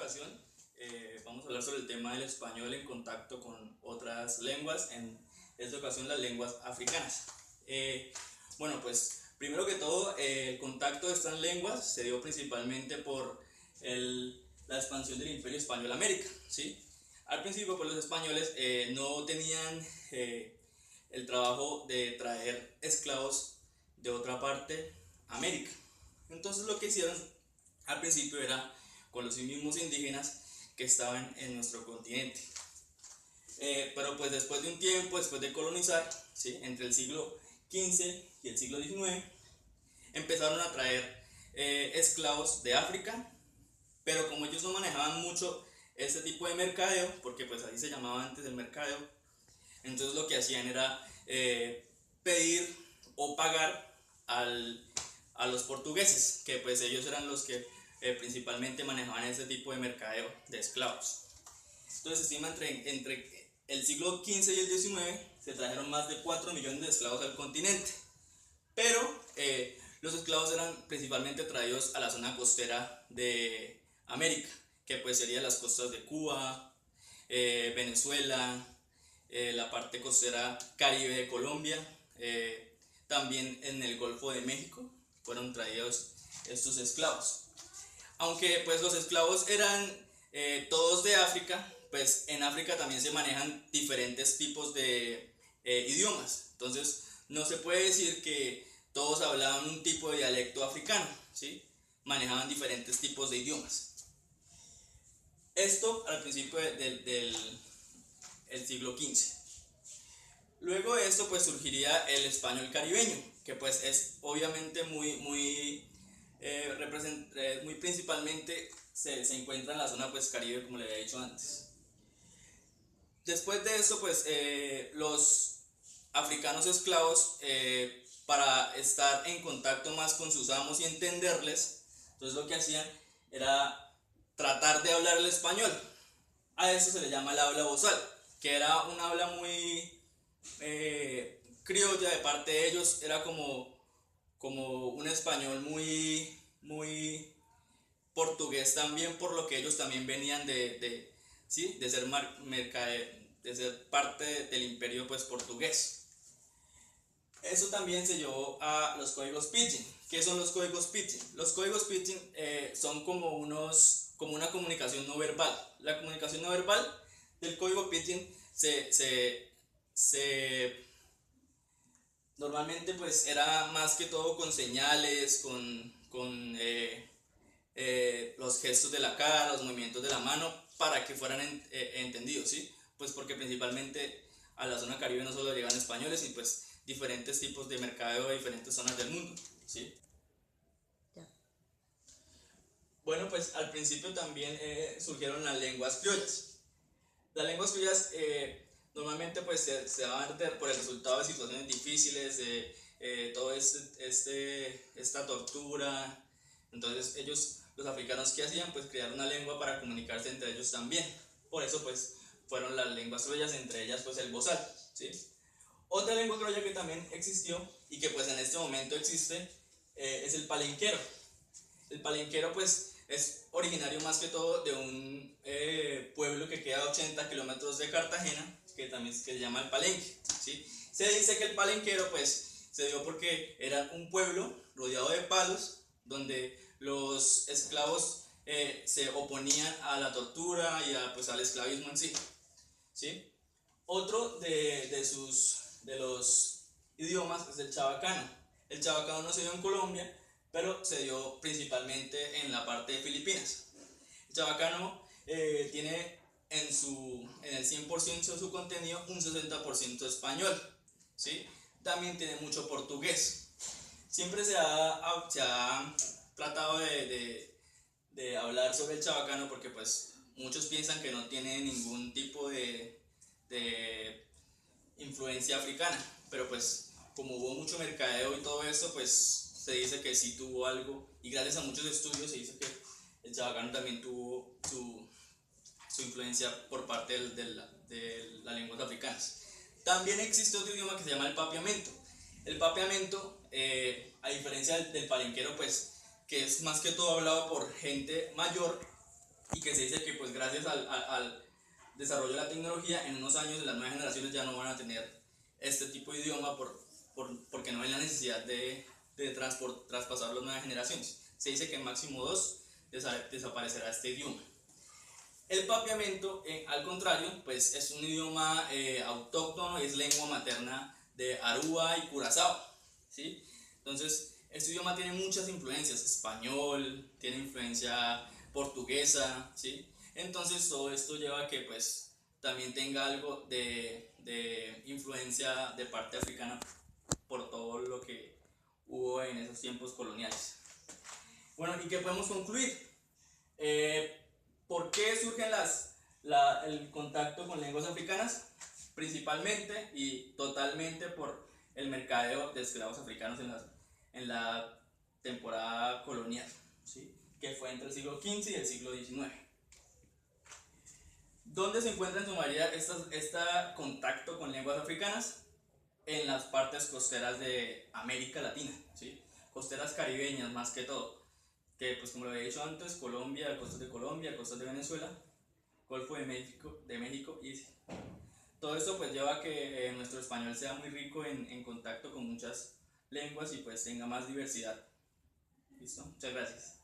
ocasión vamos a hablar sobre el tema del español en contacto con otras lenguas, en esta ocasión las lenguas africanas. Bueno, pues primero que todo, el contacto de estas lenguas se dio principalmente por la expansión del Imperio Español a América, ¿sí? Al principio, pues los españoles no tenían el trabajo de traer esclavos de otra parte a América. Entonces lo que hicieron al principio era con los mismos indígenas que estaban en nuestro continente. Pero pues después de un tiempo, después de colonizar, ¿sí?, entre el siglo XV y el siglo XIX, empezaron a traer esclavos de África, pero como ellos no manejaban mucho este tipo de mercadeo, porque pues así se llamaba antes el mercadeo, entonces lo que hacían era pedir o pagar a los portugueses, que pues ellos eran los que principalmente manejaban ese tipo de mercadeo de esclavos. Entonces se estima entre el siglo XV y el XIX se trajeron más de 4 millones de esclavos al continente, pero los esclavos eran principalmente traídos a la zona costera de América, que pues serían las costas de Cuba, Venezuela, la parte costera caribe de Colombia, también en el Golfo de México fueron traídos estos esclavos. Aunque pues los esclavos eran todos de África, pues en África también se manejan diferentes tipos de idiomas. Entonces no se puede decir que todos hablaban un tipo de dialecto africano, ¿sí? Manejaban diferentes tipos de idiomas. Esto al principio del siglo XV. Luego de esto pues surgiría el español caribeño, que pues es obviamente muy principalmente se encuentra en la zona pues caribe, como le había dicho antes. Después de eso pues los africanos esclavos, para estar en contacto más con sus amos y entenderles, entonces lo que hacían era tratar de hablar el español. A eso se le llama el habla bozal, que era un habla muy criolla de parte de ellos, era como un español muy portugués también, por lo que ellos también venían ¿sí?, de ser de ser parte del imperio pues portugués. Eso también se llevó a los códigos Pidgin. ¿Qué son los códigos Pidgin? Los códigos Pidgin son como una comunicación no verbal. La comunicación no verbal del código Pidgin normalmente pues era más que todo con señales, con los gestos de la cara, los movimientos de la mano, para que fueran entendidos, ¿sí? Pues porque principalmente a la zona caribe no solo llegan españoles, sino pues diferentes tipos de mercadeo de diferentes zonas del mundo, ¿sí? Bueno, pues al principio también surgieron las lenguas criollas. Las lenguas criollas normalmente pues se van a ver por el resultado de situaciones difíciles, de toda esta tortura. Entonces ellos, los africanos, ¿qué hacían? Pues crear una lengua para comunicarse entre ellos también. Por eso pues fueron las lenguas criollas, entre ellas pues el bozal, ¿sí? Otra lengua criolla que también existió y que pues en este momento existe es el palenquero. El palenquero pues es originario más que todo de un pueblo que queda a 80 kilómetros de Cartagena, que también se llama el Palenque, ¿sí? Se dice que el palenquero pues se dio porque era un pueblo rodeado de palos donde los esclavos se oponían a la tortura y pues al esclavismo en sí, ¿sí? Otro de los idiomas es el chabacano. El chabacano no se dio en Colombia, pero se dio principalmente en la parte de Filipinas. El chabacano tiene en el 100% de su contenido un 60% español, ¿sí? También tiene mucho portugués. Siempre se ha tratado de hablar sobre el chabacano porque pues muchos piensan que no tiene ningún tipo de influencia africana, pero pues como hubo mucho mercadeo y todo eso, pues se dice que sí tuvo algo, y gracias a muchos estudios se dice que el chabacano también tuvo su influencia por parte de las lenguas africanas. También existe otro idioma que se llama el papiamento. El papiamento, a diferencia del palenquero, pues que es más que todo hablado por gente mayor, y que se dice que pues gracias al desarrollo de la tecnología, en unos años las nuevas generaciones ya no van a tener este tipo de idioma porque no hay la necesidad de traspasarlo a las nuevas generaciones. Se dice que en máximo 2 desaparecerá este idioma. El papiamento, al contrario, pues es un idioma autóctono, es lengua materna de Aruba y Curazao, ¿sí? Entonces, este idioma tiene muchas influencias, español, tiene influencia portuguesa, ¿sí? Entonces, todo esto lleva a que, pues, también tenga algo de influencia de parte africana por todo lo que hubo en esos tiempos coloniales. Bueno, ¿y qué podemos concluir? Eh, ¿Por qué surge el contacto con lenguas africanas? Principalmente y totalmente por el mercadeo de esclavos africanos en la temporada colonial, ¿sí? Que fue entre el siglo XV y el siglo XIX. ¿Dónde se encuentra en su mayoría este contacto con lenguas africanas? En las partes costeras de América Latina, ¿sí? Costeras caribeñas más que todo, que pues como lo había dicho antes, Colombia, costas de Venezuela, Golfo de México y todo esto pues lleva a que nuestro español sea muy rico en contacto con muchas lenguas y pues tenga más diversidad. ¿Listo? Muchas gracias.